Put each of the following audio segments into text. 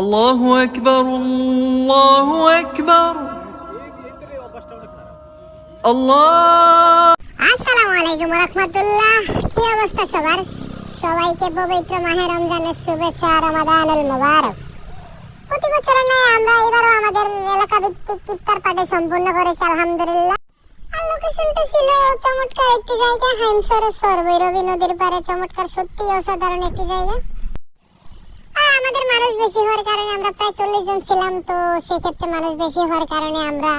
আল্লাহু আকবার আল্লাহু আকবার আল্লাহ। আসসালামু আলাইকুম ওয়া রাহমাতুল্লাহ। কি অবস্থা সবার? সবাইকে পবিত্র মাহে রমজানের শুভেচ্ছা, রমাদানুল মুবারক। প্রতি বছরের ন্যায় আমরা এবারও আমাদের এলাকা ভিত্তিক ইফতার পার্টি সম্পূর্ণ করেছি আলহামদুলিল্লাহ। আর লোকেশনটা ছিল চমৎকার একটি জায়গা, হাইমসরের সরবৈরবী নদীর পাড়ে। চমৎকার, সত্যি অসাধারণ একটি জায়গা। আর আমাদের মানুষ বেশি হওয়ার কারণে আমরা প্রায় 40 জন ছিলাম, তো সেক্ষেত্রে মানুষ বেশি হওয়ার কারণে আমরা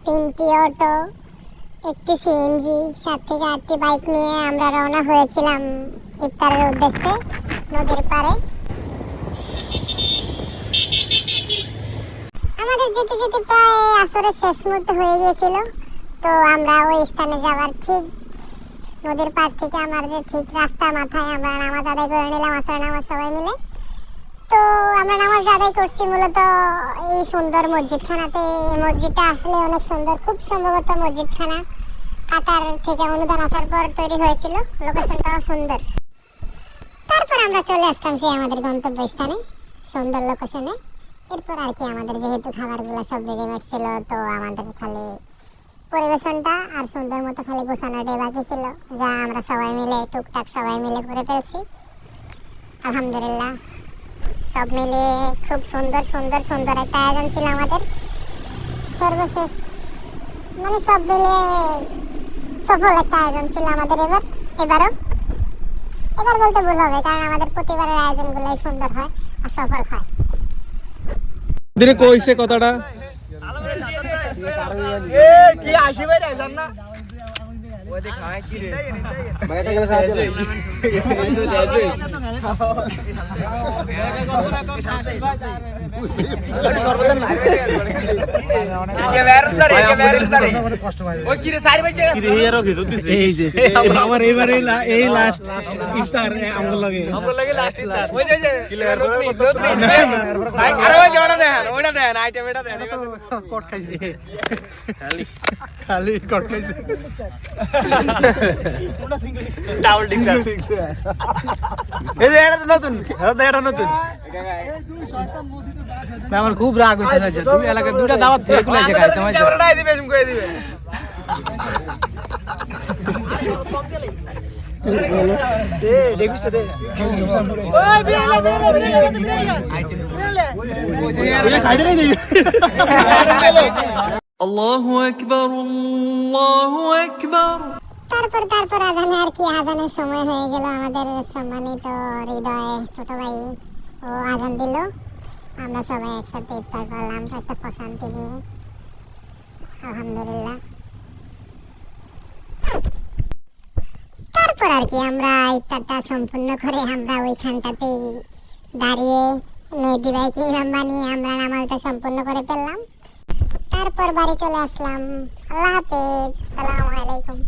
3টি অটো, একটি সিএনজি, 7 থেকে 8টি বাইক নিয়ে আমরা রওনা হয়েছিলাম ইফতারের উদ্দেশ্যে নদীর পাড়ে। আমাদের যেতে যেতে প্রায় আসরের শেষ মুহূর্ত হয়ে গিয়েছিল, তো আমরা ওই স্থানে যাওয়ার ঠিক নদীর পাড় থেকে আমাদের ঠিক রাস্তার মাথায় আমরা নামাজ আদায় করে নিলাম, আসরের নামাজ সবাই মিলে। তো আমরা নামাজ আদায় করছি মূলত এই সুন্দর মসজিদখানাতে। এই মসজিদটা আসলে অনেক সুন্দর, খুব সম্ভবত মসজিদখানা কাতার থেকে অনুদান আসার পর তৈরি হয়েছিল। লোকেশনটাও সুন্দর। তারপর আমরা চলে আসলাম সেই আমাদের গন্তব্য স্থানে, সুন্দর লোকেশনে। এরপর আর কি আমাদের যেহেতু খাবারগুলো সব রেডিমেড ছিল, তো আমাদের খালি পরিবেশনটা আর সুন্দর মতো খালি গোছানোটাই বাকি ছিল, যা আমরা সবাই মিলে টুকটাক সবাই মিলে করে ফেলছি আলহামদুলিল্লাহ। সব মিলিয়ে খুব সুন্দর সুন্দর সুন্দর একটা আয়োজন ছিল আমাদের। সর্বশেষ মানে সব মিলিয়ে সফল একটা আয়োজন ছিল আমাদের এবার বলতে ভুল হবে, কারণ আমাদের প্রতিবারের আয়োজনগুলোই সুন্দর হয় আর সফল হয়। দিনে কইছে কথাটা কি আসি ভাই জান না ওই দেখ খায় কি রে ভাইটা গেল সাথে রে সর্বদান না কে বেরুদারে কষ্ট ভাই ওই কি রে সারি ভাই কি রে হিয়ারো কিছু দিছে এই যে আমার এবারে এই লাস্ট ইফতার আমগো লাগে লাস্ট ইফতার ওই যে ক্লিয়ার করে ভাই আরে ওই ওটা দেন আইটেম এটা দেন কট খাইছে খালি কট খাইছে ডাবল ডিক্সার এই যে এটা নতুন আমার খুব রাগ হইছে। তুমি এলাকার দুইটা দাওয়াত থেকে কুলাইছে খাই তোমার ক্যামেরাটাই দিবে এসম কই দিবে দে দেখিস দে ওই বিড়ালে আইটেম খাই দে নাই আল্লাহু আকবার আল্লাহু আকবার। তারপর আজানের সময় হয়ে গেল। আমাদের সম্মানিত হৃদয় ছোট ভাই ও আজান দিল। আমরা সবাই একসাথে ইফতার করলাম একটা প্রশান্তি নিয়ে আলহামদুলিল্লাহ। তারপর আর কি আমরা ইফতারটা সম্পূর্ণ করে আমরা ওইখানটাতেই দাঁড়িয়ে মেহেদি ভাইকে ইমাম বানিয়ে আমরা নামাজটা সম্পূর্ণ করে ফেললাম। তারপর বাড়ি চলে আসলাম। আল্লাহ হাফেজ, আসসালামু আলাইকুম।